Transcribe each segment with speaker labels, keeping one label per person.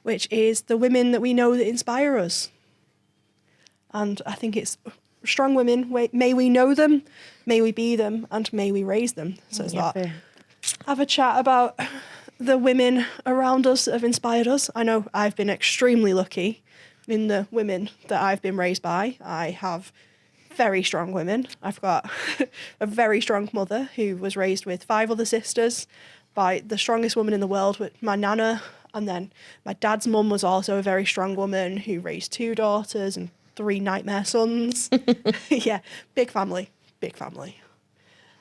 Speaker 1: which is the women that we know that inspire us. And I think it's strong women, may we know them, may we be them, and may we raise them. So it's that. Have a chat about the women around us that have inspired us. I know I've been extremely lucky in the women that I've been raised by. I have very strong women. I've got a very strong mother who was raised with 5 other sisters by the strongest woman in the world, with my nana. And then my dad's mum was also a very strong woman who raised 2 daughters and 3 nightmare sons. Yeah, big family.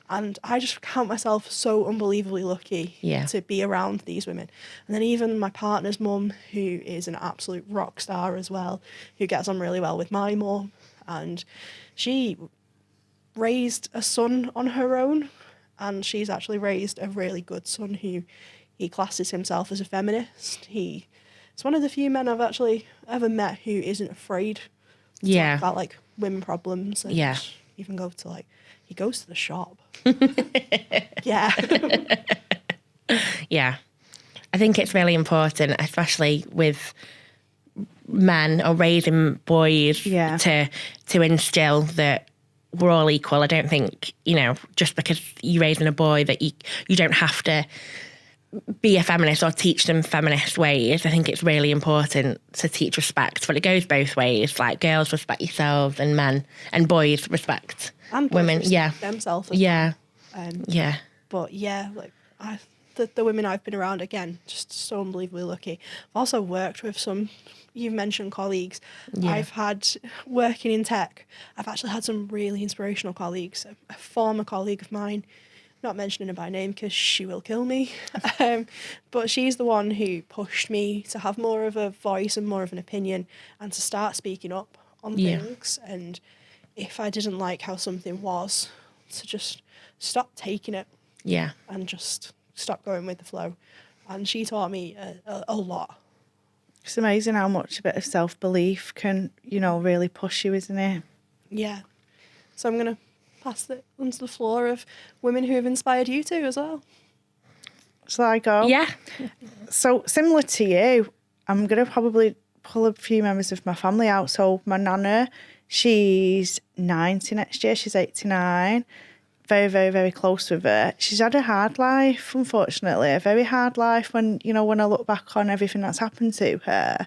Speaker 1: And I just count myself so unbelievably lucky to be around these women. And then even my partner's mum, who is an absolute rock star as well, who gets on really well with my mum. And she raised a son on her own. And she's actually raised a really good son who he classes himself as a feminist. It's one of the few men I've actually ever met who isn't afraid to talk about like women problems. And even go to he goes to the shop. Yeah.
Speaker 2: Yeah. I think it's really important, especially with men or raising boys to instill that we're all equal. I don't think, just because you're raising a boy that you don't have to be a feminist or teach them feminist ways. I think it's really important to teach respect, but it goes both ways. Like girls respect yourselves and men and boys respect
Speaker 1: and
Speaker 2: women.
Speaker 1: Themselves.
Speaker 2: Well.
Speaker 1: But the women I've been around, again, just so unbelievably lucky. I've also worked with some, you've mentioned colleagues. I've had, working in tech, I've actually had some really inspirational colleagues. A former colleague of mine, not mentioning her by name because she will kill me, but she's the one who pushed me to have more of a voice and more of an opinion and to start speaking up on things. And if I didn't like how something was, to just stop taking it and just stop going with the flow. And she taught me a lot.
Speaker 3: It's amazing how much a bit of self-belief can, really push you, isn't it?
Speaker 1: Yeah. So I'm going to pass it onto the floor of women who have inspired you too as well.
Speaker 3: Shall I go?
Speaker 2: Yeah.
Speaker 3: So similar to you, I'm going to probably pull a few members of my family out. So my nana, she's 90 next year. She's 89. Very, very, very close with her. She's had a hard life, unfortunately, a very hard life when I look back on everything that's happened to her.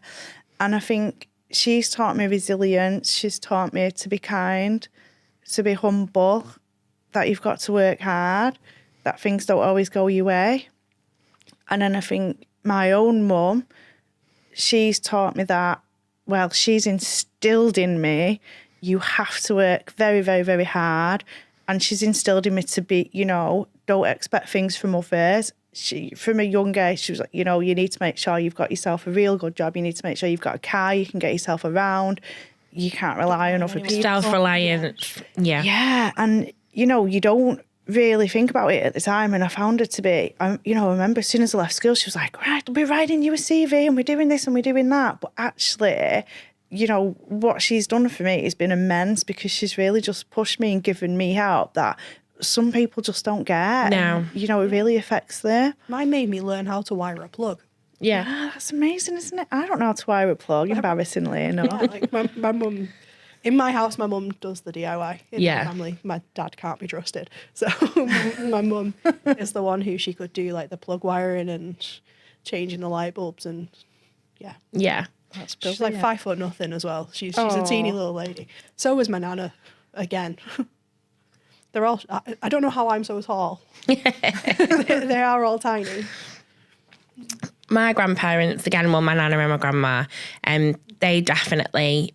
Speaker 3: And I think she's taught me resilience. She's taught me to be kind, to be humble, that you've got to work hard, that things don't always go your way. And then I think my own mum, she's taught me that, she's instilled in me, you have to work very, very, very hard. And she's instilled in me to be, don't expect things from others. From a young age, she was like, you need to make sure you've got yourself a real good job. You need to make sure you've got a car, you can get yourself around. You can't rely on other people.
Speaker 2: Self-reliance. Yeah.
Speaker 3: Yeah. And, you don't really think about it at the time. And I found her to be, I remember as soon as I left school, she was like, right, we're writing you a CV and we're doing this and we're doing that. But actually, what she's done for me has been immense because she's really just pushed me and given me help that some people just don't get.
Speaker 2: No.
Speaker 3: It really affects them.
Speaker 1: Mine made me learn how to wire a plug.
Speaker 2: Yeah.
Speaker 3: That's amazing, isn't it? I don't know how to wire a plug, embarrassingly. No.
Speaker 1: Yeah, my mum, in my house, my mum does the DIY. In my family, my dad can't be trusted. So my mum is the one who she could do like the plug wiring and changing the light bulbs and
Speaker 2: Yeah.
Speaker 3: That's brilliant.
Speaker 1: She's like 5'0" as well. She's a teeny little lady. So was my nana, again. They're all, I don't know how I'm so tall. they are all tiny.
Speaker 2: My grandparents, again, my nana and my grandma, they definitely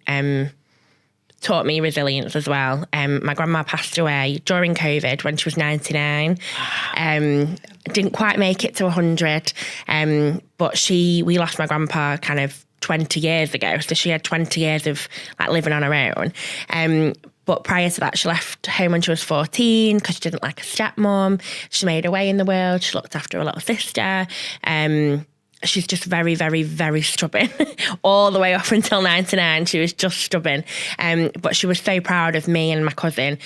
Speaker 2: taught me resilience as well. My grandma passed away during COVID when she was 99. Didn't quite make it to 100, but we lost my grandpa kind of 20 years ago. So she had 20 years of living on her own. But prior to that, she left home when she was 14 because she didn't like a stepmom. She made her way in the world. She looked after her little sister. She's just very, very, very stubborn. All the way up until 99, she was just stubborn. But she was so proud of me and my cousin.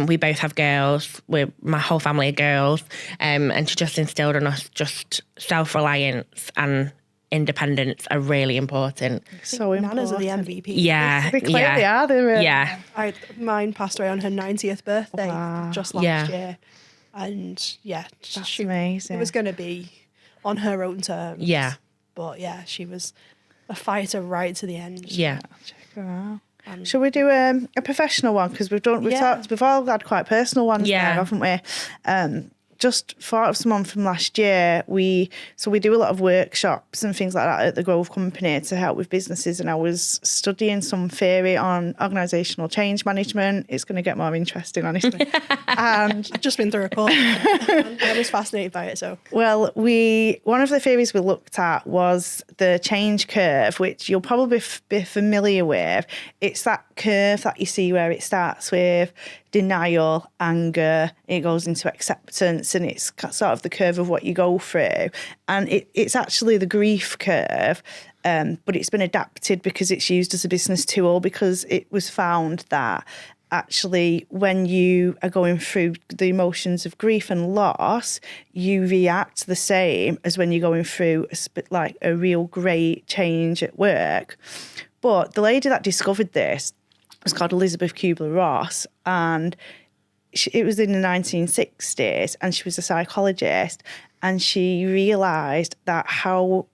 Speaker 2: We both have girls. My whole family are girls. And she just instilled in us just self-reliance and independence are really important.
Speaker 3: So
Speaker 1: Nanas are
Speaker 3: important.
Speaker 1: the MVP.
Speaker 2: Yeah,
Speaker 3: They clearly are. They're,
Speaker 2: yeah,
Speaker 1: Mine passed away on her 90th birthday just last year. And
Speaker 3: That's amazing.
Speaker 1: It was going to be on her own terms.
Speaker 2: Yeah.
Speaker 1: But yeah, she was a fighter right to the end.
Speaker 2: Yeah.
Speaker 3: Check her out. Shall we do a professional one? Because we've all had quite personal ones there, haven't we? Just thought of someone from last year. We do a lot of workshops and things like that at the Grove Company to help with businesses. And I was studying some theory on organisational change management. It's going to get more interesting, honestly. And
Speaker 1: I've just been through a course. And I was fascinated by it. So
Speaker 3: well, one of the theories we looked at was the change curve, which you'll probably be familiar with. It's that curve that you see where it starts with denial, anger, it goes into acceptance, and it's sort of the curve of what you go through. And it's actually the grief curve, but it's been adapted because it's used as a business tool, because it was found that actually when you are going through the emotions of grief and loss, you react the same as when you're going through a real great change at work. But the lady that discovered this was called Elizabeth Kubler-Ross, and it was in the 1960s, and she was a psychologist, and she realised that how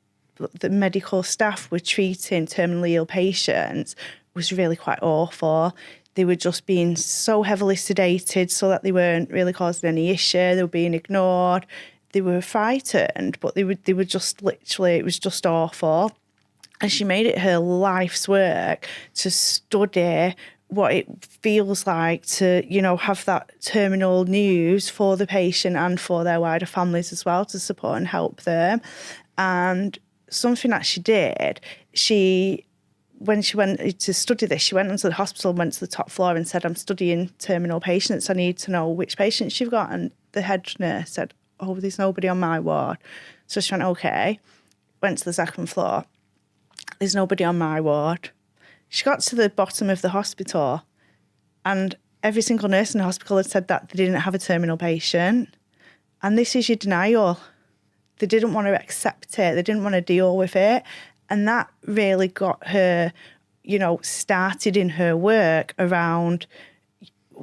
Speaker 3: the medical staff were treating terminally ill patients was really quite awful. They were just being so heavily sedated so that they weren't really causing any issue. They were being ignored. They were frightened, but they were just literally, it was just awful. And she made it her life's work to study what it feels like to, have that terminal news for the patient and for their wider families as well, to support and help them. And something that she did, when she went to study this, she went into the hospital, went to the top floor and said, I'm studying terminal patients. I need to know which patients you've got. And the head nurse said, oh, there's nobody on my ward. So she went, okay. Went to the second floor. There's nobody on my ward. She got to the bottom of the hospital, and every single nurse in the hospital had said that they didn't have a terminal patient. And this is your denial. They didn't want to accept it. They didn't want to deal with it. And that really got her, started in her work around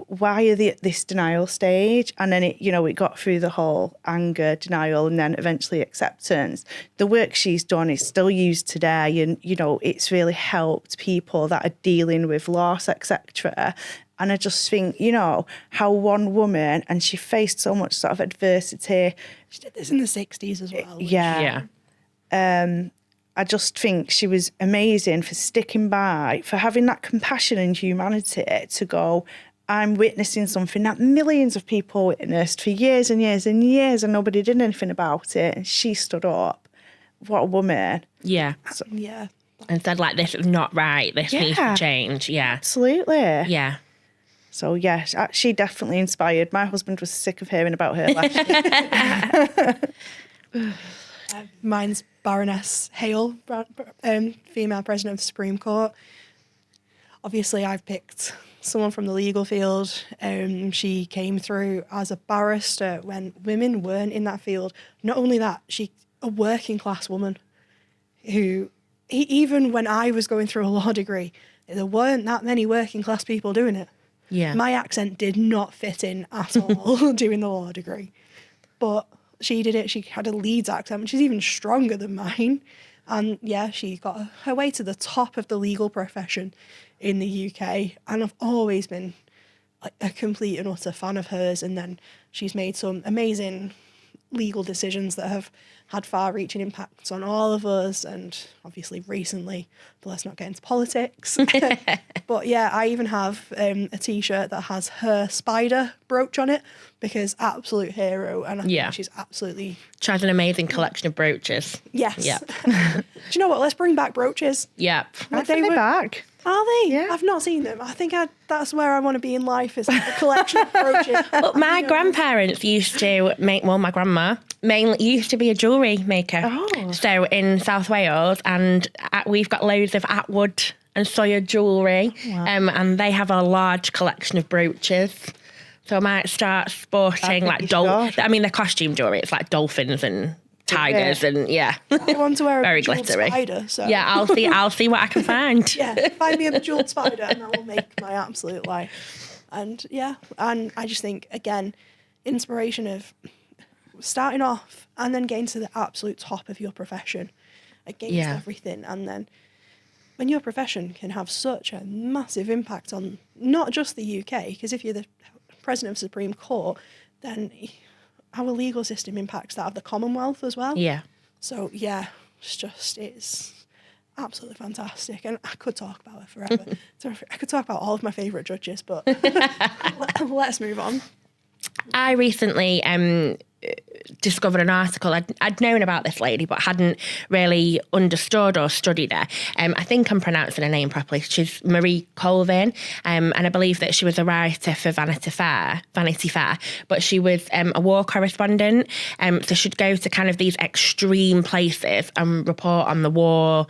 Speaker 3: why are they at this denial stage? And then it got through the whole anger, denial, and then eventually acceptance. The work she's done is still used today, and it's really helped people that are dealing with loss, etc. And I just think, how one woman, and she faced so much sort of adversity.
Speaker 1: She did this in the 60s as well.
Speaker 3: Yeah. I just think she was amazing for sticking by, for having that compassion and humanity to go, I'm witnessing something that millions of people witnessed for years and years and years, and nobody did anything about it. And she stood up. What a woman.
Speaker 2: Yeah.
Speaker 3: So,
Speaker 1: yeah.
Speaker 2: And said, this is not right. This needs to change. Yeah.
Speaker 3: Absolutely.
Speaker 2: Yeah.
Speaker 3: So, yeah, she definitely inspired. My husband was sick of hearing about her last year.
Speaker 1: Mine's Baroness Hale, female president of the Supreme Court. Obviously, I've picked someone from the legal field. She came through as a barrister when women weren't in that field. Not only that, she's a working class woman who, even when I was going through a law degree, there weren't that many working class people doing it.
Speaker 2: Yeah.
Speaker 1: My accent did not fit in at all doing the law degree. But she did it. She had a Leeds accent, which is even stronger than mine. And yeah, she got her way to the top of the legal profession in the UK. And I've always been a complete and utter fan of hers. And then she's made some amazing legal decisions that have had far-reaching impacts on all of us, and obviously recently, but let's not get into politics. But yeah, I even have a T-shirt that has her spider brooch on it, because absolute hero, and I think she's absolutely...
Speaker 2: She has an amazing collection of brooches.
Speaker 1: Yes.
Speaker 2: Yep.
Speaker 1: Do you know what? Let's bring back brooches.
Speaker 2: Yep.
Speaker 3: They were back.
Speaker 1: Are they?
Speaker 3: Yeah.
Speaker 1: I've not seen them. I think that's where I want to be in life, is a collection of brooches.
Speaker 2: But my grandparents used to make, my grandma mainly used to be a jewellery maker.
Speaker 3: Oh.
Speaker 2: So in South Wales, and we've got loads of Attwood and Sawyer jewellery, and they have a large collection of brooches. So I might start sporting they're costume jewellery. It's like dolphins and tigers and
Speaker 1: I want to wear a
Speaker 2: very
Speaker 1: bejeweled
Speaker 2: glittery.
Speaker 1: spider. So
Speaker 2: Yeah, I'll see what I can find.
Speaker 1: yeah, find me a bejeweled spider and that will make my absolute life. And and I just think, again, inspiration of starting off and then getting to the absolute top of your profession against everything. And then when your profession can have such a massive impact on not just the UK, because if you're the president of the Supreme Court, then our legal system impacts that of the Commonwealth as well.
Speaker 2: Yeah.
Speaker 1: So it's absolutely fantastic, and I could talk about it forever. So I could talk about all of my favourite judges, but let's move on.
Speaker 2: I recently discovered an article. I'd known about this lady, but hadn't really understood or studied her. I think I'm pronouncing her name properly. She's Marie Colvin, and I believe that she was a writer for Vanity Fair, but she was a war correspondent. So she'd go to kind of these extreme places and report on the war.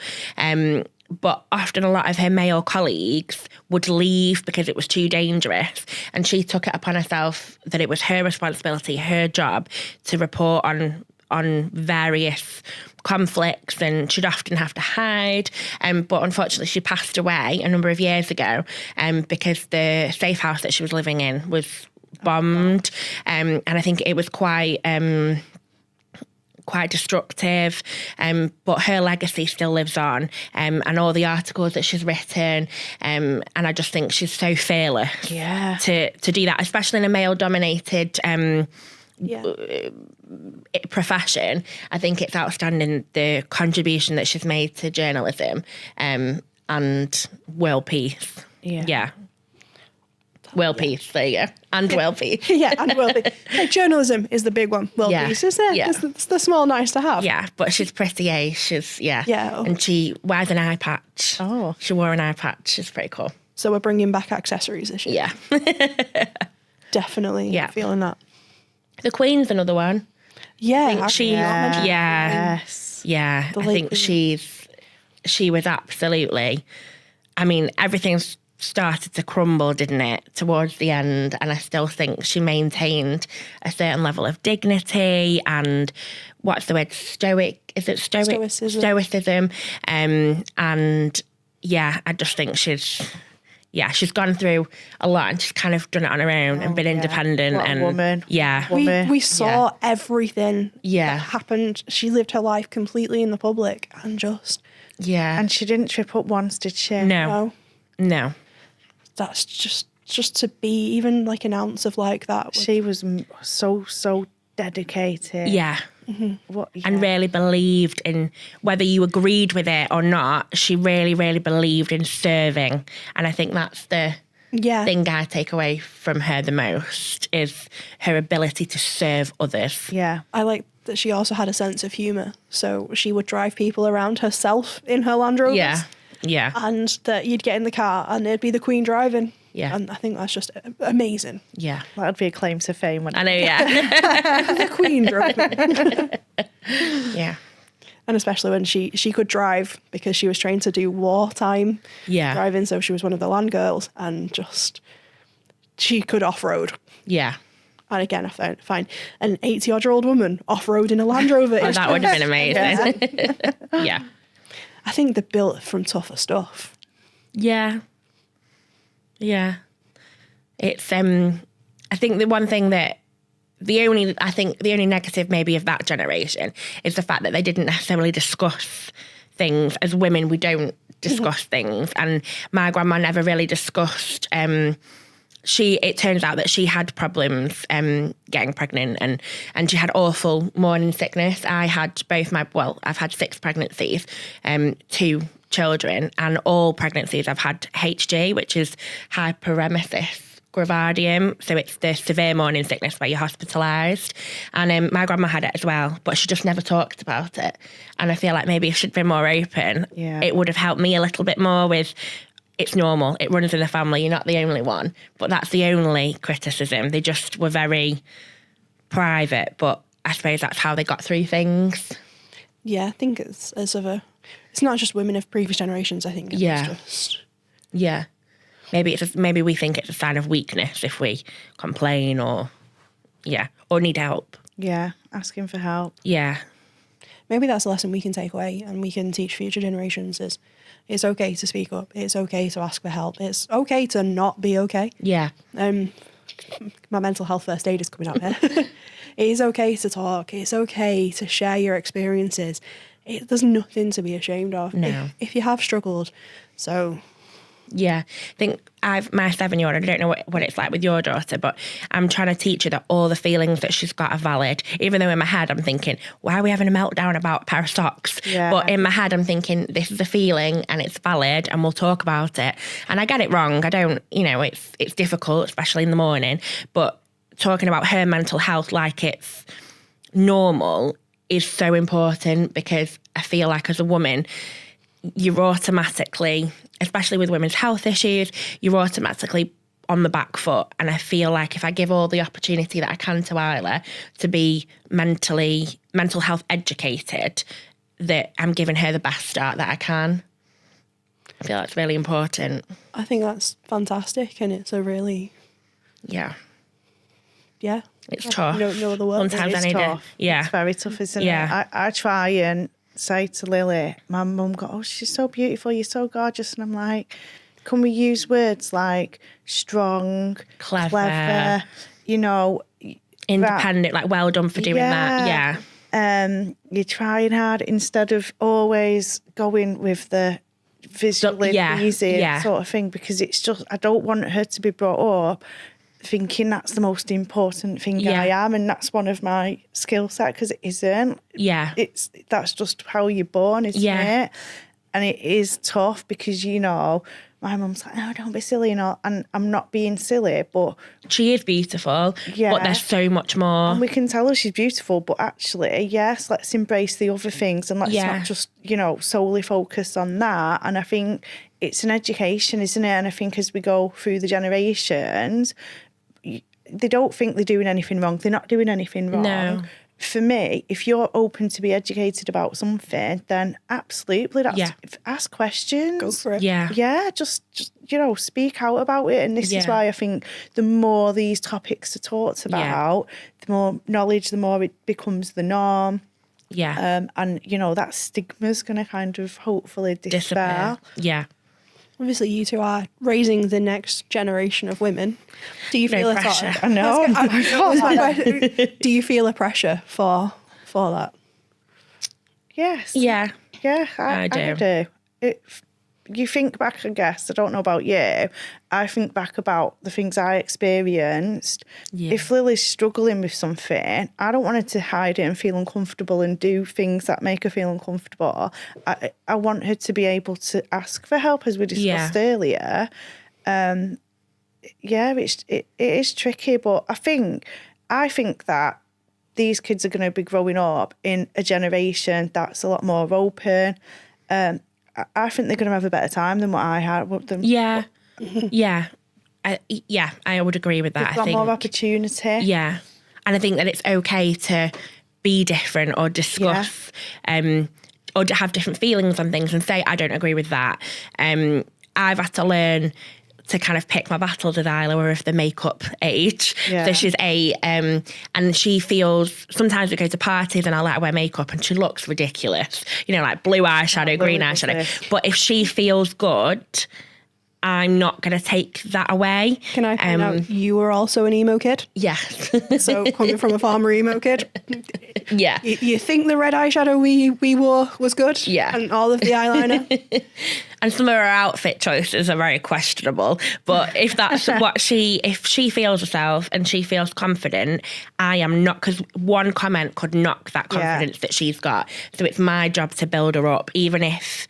Speaker 2: But often a lot of her male colleagues would leave because it was too dangerous. And she took it upon herself that it was her responsibility, her job, to report on various conflicts, and she'd often have to hide. But unfortunately, she passed away a number of years ago because the safe house that she was living in was bombed. And I think it was quite destructive, but her legacy still lives on, and all the articles that she's written, and I just think she's so fearless to do that, especially in a male-dominated profession. I think it's outstanding, the contribution that she's made to journalism and world peace. World peace, there you go. And world peace.
Speaker 1: And world peace. Like, journalism is the big one. World peace, isn't it?
Speaker 2: Yeah.
Speaker 1: It's the small nice to have.
Speaker 2: Yeah, but she's pretty, she's, and she wears an eye patch.
Speaker 3: Oh.
Speaker 2: She wore an eye patch. It's pretty cool.
Speaker 1: So we're bringing back accessories this year.
Speaker 2: Yeah.
Speaker 1: Definitely feeling that.
Speaker 2: The Queen's another one.
Speaker 1: Yeah.
Speaker 2: I think she,
Speaker 3: Yes.
Speaker 2: Yeah. I think she was absolutely, I mean, everything's started to crumble, didn't it, towards the end, and I still think she maintained a certain level of dignity and what's the word, stoicism. And I just think she's gone through a lot and she's kind of done it on her own and been independent.
Speaker 3: What
Speaker 2: and
Speaker 3: a woman.
Speaker 1: We saw everything that happened. She lived her life completely in the public and just
Speaker 3: and she didn't trip up once, did she?
Speaker 2: No.
Speaker 1: That's just to be even like an ounce of like that.
Speaker 3: She was so dedicated.
Speaker 2: Yeah.
Speaker 3: Mm-hmm.
Speaker 2: And really believed in, whether you agreed with it or not, she really, really believed in serving. And I think that's the thing I take away from her the most, is her ability to serve others.
Speaker 3: Yeah.
Speaker 1: I like that she also had a sense of humour. So she would drive people around herself in her Land Rovers.
Speaker 2: Yeah.
Speaker 1: And that you'd get in the car and it'd be the Queen driving.
Speaker 2: Yeah.
Speaker 1: And I think that's just amazing.
Speaker 2: Yeah.
Speaker 3: That would be a claim to fame.
Speaker 2: I know,
Speaker 1: The Queen drove me.
Speaker 2: Yeah.
Speaker 1: And especially when she could drive, because she was trained to do wartime driving. So she was one of the land girls, and she could off-road.
Speaker 2: Yeah.
Speaker 1: And again, I find an 80-odd-year-old woman off-road in a Land Rover.
Speaker 2: Oh, that would have been amazing. Yeah.
Speaker 1: I think they're built from tougher stuff.
Speaker 2: Yeah. It's I think the one thing that the only negative maybe of that generation is the fact that they didn't necessarily discuss things. As women, we don't discuss things, and my grandma never really discussed. It turns out that she had problems getting pregnant, and she had awful morning sickness. I've had 6 pregnancies, 2 children, and all pregnancies I've had HG, which is hyperemesis gravidium. So it's the severe morning sickness where you're hospitalised. And my grandma had it as well, but she just never talked about it. And I feel like maybe if she'd been more open, it would have helped me a little bit more with, it's normal, it runs in the family, you're not the only one. But that's the only criticism. They just were very private, but I suppose that's how they got through things.
Speaker 1: Yeah, I think it's not just women of previous generations, I think.
Speaker 2: Yeah. Maybe we think it's a sign of weakness if we complain or need help.
Speaker 3: Yeah, asking for help.
Speaker 2: Yeah.
Speaker 1: maybe that's a lesson we can take away and we can teach future generations is it's okay to speak up. It's okay to ask for help. It's okay to not be okay.
Speaker 2: Yeah.
Speaker 1: My mental health first aid is coming out here. It is okay to talk. It's okay to share your experiences. There's nothing to be ashamed of.
Speaker 2: No.
Speaker 1: If you have struggled. So...
Speaker 2: Yeah, I think my 7-year-old, I don't know what it's like with your daughter, but I'm trying to teach her that all the feelings that she's got are valid, even though in my head I'm thinking, why are we having a meltdown about a pair of socks?
Speaker 3: Yeah.
Speaker 2: But in my head I'm thinking, this is a feeling and it's valid and we'll talk about it. And I get it wrong. I don't, it's difficult, especially in the morning, but talking about her mental health like it's normal is so important, because I feel like as a woman, you're automatically, especially with women's health issues, you're automatically on the back foot. And I feel like if I give all the opportunity that I can to Isla to be mental health educated, that I'm giving her the best start that I can. I feel that's really important.
Speaker 1: I think that's fantastic, and it's a really...
Speaker 2: Yeah.
Speaker 1: Yeah.
Speaker 2: It's tough.
Speaker 1: No other word.
Speaker 2: Sometimes I need
Speaker 3: tough.
Speaker 2: Yeah.
Speaker 3: It's very tough, isn't
Speaker 2: Yeah.
Speaker 3: it? I try and say to Lily, my mum goes, oh, she's so beautiful, you're so gorgeous. And I'm like, can we use words like strong, clever,
Speaker 2: independent, like well done for doing that. Yeah.
Speaker 3: You're trying hard instead of always going with the visually pleasing sort of thing, because it's just, I don't want her to be brought up thinking that's the most important thing I am, and that's one of my skill set, because it isn't.
Speaker 2: Yeah.
Speaker 3: That's just how you're born, isn't it? And it is tough because, my mum's like, no, don't be silly, and I'm not being silly, but...
Speaker 2: She is beautiful, but there's so much more.
Speaker 3: And we can tell her she's beautiful, but actually, yes, let's embrace the other things, and let's not just, solely focus on that. And I think it's an education, isn't it? And I think as we go through the generations, they don't think they're doing anything wrong. They're not doing anything wrong. No. For me, if you're open to be educated about something, then absolutely, ask questions.
Speaker 1: Go for it.
Speaker 2: Yeah.
Speaker 3: Yeah, just speak out about it. And this is why I think the more these topics are talked about, the more knowledge, the more it becomes the norm.
Speaker 2: Yeah.
Speaker 3: And, that stigma's going to kind of hopefully dispel.
Speaker 2: Yeah.
Speaker 1: Obviously, you two are raising the next generation of women. Do you feel
Speaker 2: no pressure?
Speaker 3: I know.
Speaker 1: Do you feel a pressure for that?
Speaker 3: Yes.
Speaker 2: Yeah.
Speaker 3: Yeah,
Speaker 2: I do.
Speaker 3: You think back, I guess, I don't know about you, I think back about the things I experienced. Yeah. If Lily's struggling with something, I don't want her to hide it and feel uncomfortable and do things that make her feel uncomfortable. I want her to be able to ask for help, as we discussed earlier. It is tricky, but I think that these kids are going to be growing up in a generation that's a lot more open. I think they're going to have a better time than what I had.
Speaker 2: Yeah. I would agree with that.
Speaker 3: They've got more opportunity.
Speaker 2: Yeah. And I think that it's okay to be different or discuss or to have different feelings on things and say, I don't agree with that. I've had to learn to kind of pick my battles with Isla. We're of the makeup age. Yeah. So she's 8, and she feels, sometimes we go to parties and I let her wear makeup and she looks ridiculous. Like blue eyeshadow, green eyeshadow. But if she feels good, I'm not going to take that away. Can
Speaker 1: I point out, you were also an emo kid?
Speaker 2: Yes.
Speaker 1: So coming from a farmer emo kid?
Speaker 2: Yeah.
Speaker 1: You think the red eyeshadow we wore was good?
Speaker 2: Yeah.
Speaker 1: And all of the eyeliner?
Speaker 2: And some of her outfit choices are very questionable. But if that's if she feels herself and she feels confident, I am not, because one comment could knock that confidence that she's got. So it's my job to build her up, even if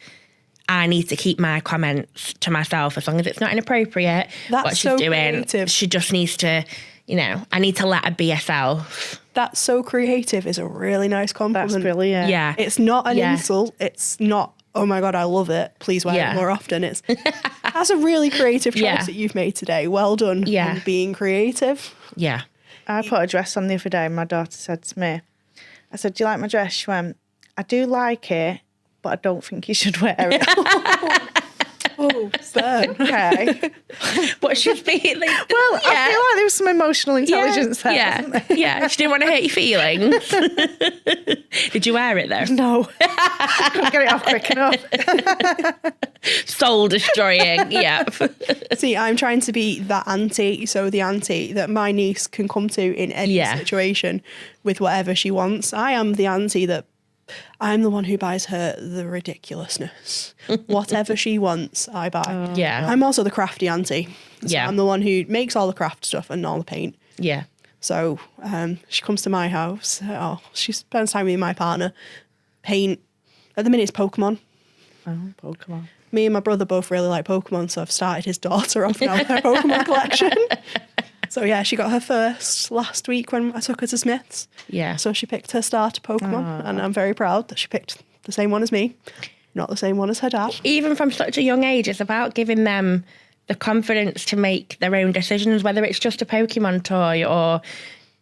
Speaker 2: I need to keep my comments to myself, as long as it's not inappropriate.
Speaker 1: That's
Speaker 2: what she's
Speaker 1: so
Speaker 2: doing.
Speaker 1: Creative.
Speaker 2: She just needs to, I need to let her be herself.
Speaker 1: That's so creative is a really nice compliment.
Speaker 3: That's brilliant.
Speaker 2: Yeah.
Speaker 1: It's not an insult. It's not, oh my God, I love it. Please wear it more often. That's a really creative choice that you've made today. Well done on being creative.
Speaker 2: Yeah.
Speaker 3: I put a dress on the other day and my daughter said to me, I said, do you like my dress? She went, I do like it, but I don't think you should wear it.
Speaker 1: Oh, burn.
Speaker 3: Okay.
Speaker 2: But she's feeling.
Speaker 3: Well, I feel like there was some emotional intelligence there.
Speaker 2: Yeah,
Speaker 3: Wasn't there?
Speaker 2: yeah. She didn't want to hurt your feelings. Did you wear it though?
Speaker 3: No. Couldn't get it off quick enough.
Speaker 2: Soul destroying. Yeah.
Speaker 1: See, I'm trying to be that auntie, so the auntie that my niece can come to in any situation with whatever she wants. I am the auntie that I'm the one who buys her the ridiculousness. Whatever she wants, I buy.
Speaker 2: Yeah.
Speaker 1: I'm also the crafty auntie. So
Speaker 2: Yeah.
Speaker 1: I'm the one who makes all the craft stuff and all the paint.
Speaker 2: Yeah.
Speaker 1: So she comes to my house. Oh, she spends time with me and my partner. Paint. At the minute, it's Pokemon.
Speaker 3: Oh, Pokemon.
Speaker 1: Me and my brother both really like Pokemon, so I've started his daughter off now with her Pokemon collection. So yeah, she got her first last week when I took her to Smith's.
Speaker 2: Yeah.
Speaker 1: So she picked her starter Pokemon, and I'm very proud that she picked the same one as me, not the same one as her dad.
Speaker 2: Even from such a young age, it's about giving them the confidence to make their own decisions, whether it's just a Pokemon toy or,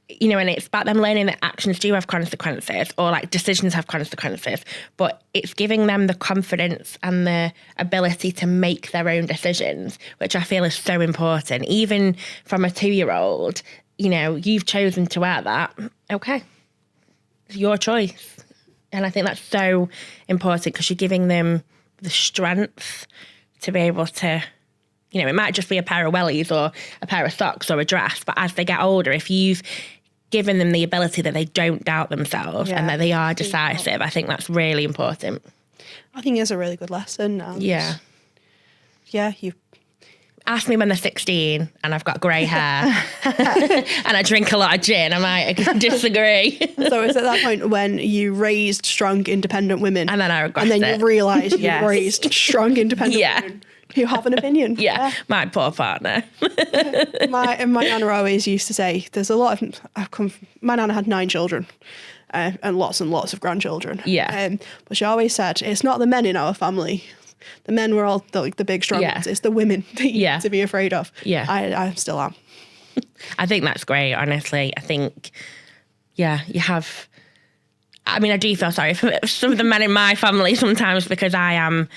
Speaker 2: you know, and it's about them learning that actions do have consequences or like decisions have consequences, but it's giving them the confidence and the ability to make their own decisions, which I feel is so important. Even from a 2-year-old, you know, you've chosen to wear that. Okay. It's your choice. And I think that's so important because you're giving them the strength to be able to, you know, it might just be a pair of wellies or a pair of socks or a dress, but as they get older, if you've given them the ability that they don't doubt themselves and that they are decisive, I think that's really important.
Speaker 1: I think it's a really good lesson. And
Speaker 2: Yeah.
Speaker 1: Yeah, you
Speaker 2: Ask me when they're 16 and I've got grey hair and I drink a lot of gin, I might disagree.
Speaker 1: So it's at that point when you raised strong, independent women.
Speaker 2: And then I regret
Speaker 1: And then
Speaker 2: it.
Speaker 1: you realise you
Speaker 3: Yes.
Speaker 1: raised strong, independent women who have an opinion.
Speaker 2: Yeah, my poor partner.
Speaker 1: My nana always used to say, there's a lot of, my nana had 9 children and lots of grandchildren.
Speaker 2: Yeah.
Speaker 1: But she always said, it's not the men in our family. The men were all the big strong ones. It's the women that you need to be afraid of.
Speaker 2: Yeah.
Speaker 1: I still am.
Speaker 2: I think that's great, honestly. I think, yeah, you have, I mean, I do feel sorry for some of the men in my family sometimes because I am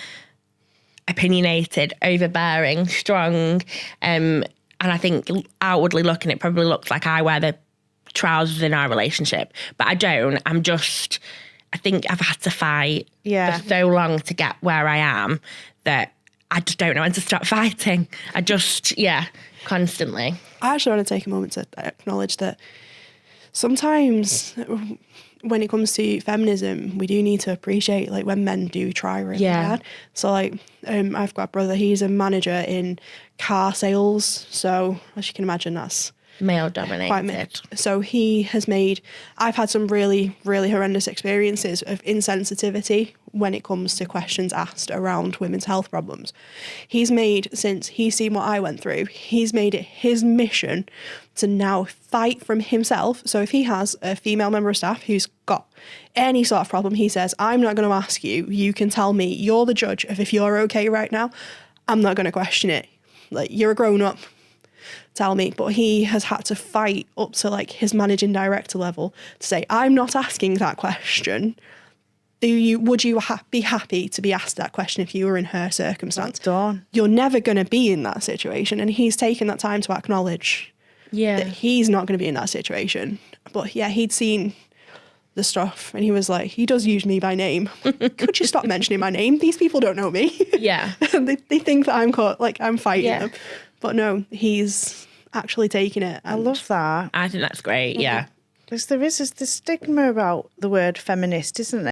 Speaker 2: opinionated, overbearing, strong. And I think outwardly looking, it probably looks like I wear the trousers in our relationship, but I don't. I think I've had to fight for so long to get where I am that I just don't know when to stop fighting. I just, constantly.
Speaker 1: I actually want to take a moment to acknowledge that sometimes when it comes to feminism, we do need to appreciate like when men do try really hard. So like I've got a brother, he's a manager in car sales. So as you can imagine, that's
Speaker 2: Male dominated.
Speaker 1: So I've had some really, really horrendous experiences of insensitivity when it comes to questions asked around women's health problems. Since he's seen what I went through, he's made it his mission to now fight from himself. So if he has a female member of staff who's got any sort of problem, he says, I'm not going to ask you. You can tell me. You're the judge of if you're okay right now. I'm not going to question it. Like, you're a grown up. Tell me. But he has had to fight up to like his managing director level to say, I'm not asking that question. Would you be happy to be asked that question if you were in her circumstance?
Speaker 3: That's done.
Speaker 1: You're never going to be in that situation. And he's taken that time to acknowledge that he's not going to be in that situation. But yeah, he'd seen the stuff and he was like, he does use me by name. Could you stop mentioning my name? These people don't know me.
Speaker 2: Yeah.
Speaker 1: they think that I'm fighting them. But no, he's actually taking it.
Speaker 3: I love that.
Speaker 2: I think that's great. Yeah.
Speaker 3: There is this stigma about the word feminist, isn't there?